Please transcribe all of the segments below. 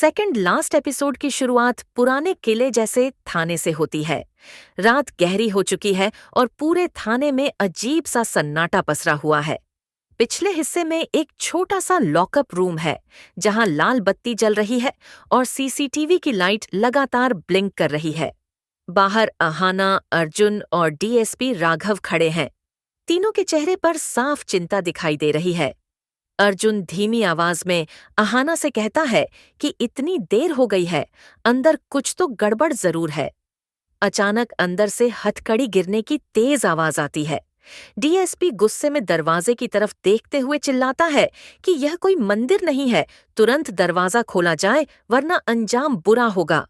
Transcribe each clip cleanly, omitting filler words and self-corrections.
Second last episode की शुरुआत पुराने किले जैसे थाने से होती है। रात गहरी हो चुकी है और पूरे थाने में अजीब सा सन्नाटा पसरा हुआ है। पिछले हिस्से में एक छोटा सा लॉकअप रूम है जहां लाल बत्ती जल रही है और सीसीटीवी की लाइट लगातार ब्लिंक कर रही है। बाहर अहाना, अर्जुन और डीएसपी राघव खड़े हैं। तीनों के चेहरे पर साफ चिंता दिखाई दे रही है। अर्जुन धीमी आवाज में अहाना से कहता है कि इतनी देर हो गई है, अंदर कुछ तो गड़बड़ जरूर है। अचानक अंदर से हथकड़ी गिरने की तेज आवाज आती है। डीएसपी गुस्से में दरवाजे की तरफ देखते हुए चिल्लाता है कि यह कोई मंदिर नहीं है, तुरंत दरवाजा खोला जाए वरना अंजाम बुरा होगा।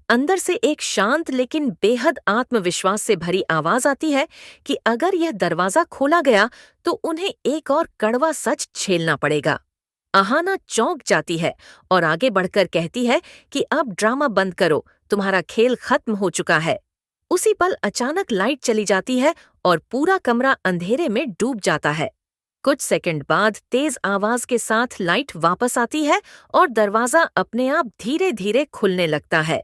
अंदर से एक शांत लेकिन बेहद आत्मविश्वास से भरी आवाज आती है कि अगर यह दरवाजा खोला गया तो उन्हें एक और कड़वा सच झेलना पड़ेगा। अहाना चौंक जाती है और आगे बढ़कर कहती है कि अब ड्रामा बंद करो, तुम्हारा खेल खत्म हो चुका है। उसी पल अचानक लाइट चली जाती है और पूरा कमरा अंधेरे में डूब जाता है। कुछ सेकंड बाद तेज आवाज के साथ लाइट वापस आती है और दरवाजा अपने आप धीरे धीरे खुलने लगता है।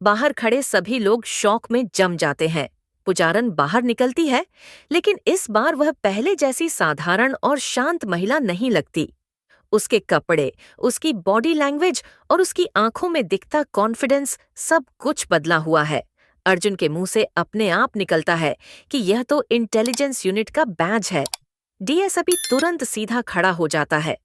बाहर खड़े सभी लोग शौक में जम जाते हैं। पुजारन बाहर निकलती है, लेकिन इस बार वह पहले जैसी साधारण और शांत महिला नहीं लगती। उसके कपड़े, उसकी बॉडी लैंग्वेज और उसकी आंखों में दिखता कॉन्फिडेंस, सब कुछ बदला हुआ है। अर्जुन के मुंह से अपने आप निकलता है कि यह तो इंटेलिजेंस यूनिट का बैज है। डीएसपी तुरंत सीधा खड़ा हो जाता है।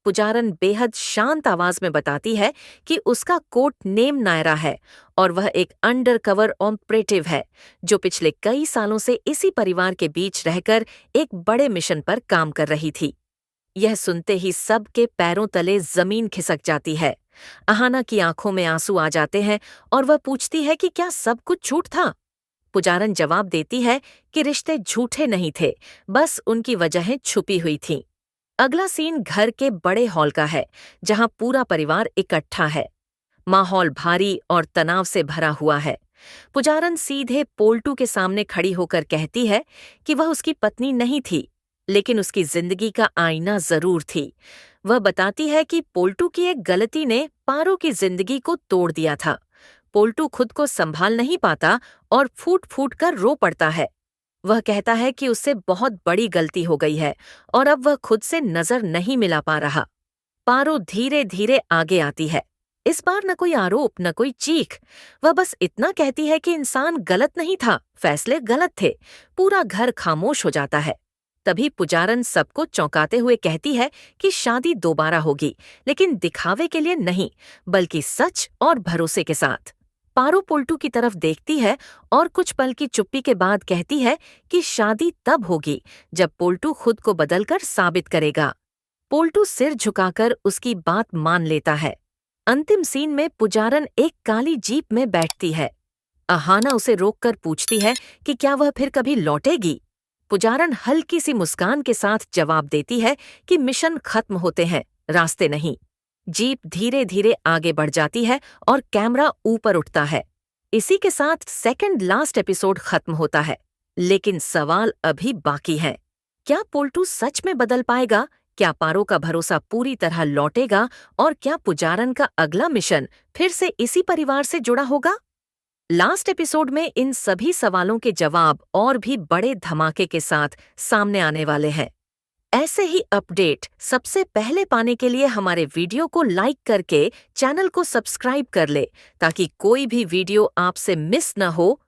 पुजारन बेहद शांत आवाज में बताती है कि उसका कोड नेम नायरा है और वह एक अंडरकवर ऑपरेटिव है जो पिछले कई सालों से इसी परिवार के बीच रहकर एक बड़े मिशन पर काम कर रही थी। यह सुनते ही सबके पैरों तले जमीन खिसक जाती है। अहाना की आंखों में आंसू आ जाते हैं और वह पूछती है कि क्या सब कुछ झूठ था। पुजारन जवाब देती है कि रिश्ते झूठे नहीं थे, बस उनकी वजहें छुपी हुई थीं। अगला सीन घर के बड़े हॉल का है जहां पूरा परिवार इकट्ठा है। माहौल भारी और तनाव से भरा हुआ है। पुजारन सीधे पोल्टू के सामने खड़ी होकर कहती है कि वह उसकी पत्नी नहीं थी, लेकिन उसकी जिंदगी का आईना जरूर थी। वह बताती है कि पोल्टू की एक गलती ने पारो की जिंदगी को तोड़ दिया था। पोल्टू खुद को संभाल नहीं पाता और फूट फूट कर रो पड़ता है। वह कहता है कि उससे बहुत बड़ी गलती हो गई है और अब वह खुद से नजर नहीं मिला पा रहा। पारो धीरे धीरे आगे आती है। इस बार न कोई आरोप न कोई चीख, वह बस इतना कहती है कि इंसान गलत नहीं था, फैसले गलत थे। पूरा घर खामोश हो जाता है। तभी पुजारन सबको चौंकाते हुए कहती है कि शादी दोबारा होगी, लेकिन दिखावे के लिए नहीं, बल्कि सच और भरोसे के साथ। पारो पोल्टू की तरफ देखती है और कुछ पल की चुप्पी के बाद कहती है कि शादी तब होगी जब पोल्टू खुद को बदलकर साबित करेगा। पोल्टू सिर झुकाकर उसकी बात मान लेता है। अंतिम सीन में पुजारन एक काली जीप में बैठती है। अहाना उसे रोककर पूछती है कि क्या वह फिर कभी लौटेगी। पुजारन हल्की सी मुस्कान के साथ जवाब देती है कि मिशन खत्म होते हैं, रास्ते नहीं। जीप धीरे धीरे आगे बढ़ जाती है और कैमरा ऊपर उठता है। इसी के साथ सेकंड लास्ट एपिसोड खत्म होता है, लेकिन सवाल अभी बाकी है। क्या पोल्टू सच में बदल पाएगा? क्या पारो का भरोसा पूरी तरह लौटेगा? और क्या पुजारन का अगला मिशन फिर से इसी परिवार से जुड़ा होगा? लास्ट एपिसोड में इन सभी सवालों के जवाब और भी बड़े धमाके के साथ सामने आने वाले हैं। ऐसे ही अपडेट सबसे पहले पाने के लिए हमारे वीडियो को लाइक करके चैनल को सब्सक्राइब कर ले, ताकि कोई भी वीडियो आपसे मिस न हो।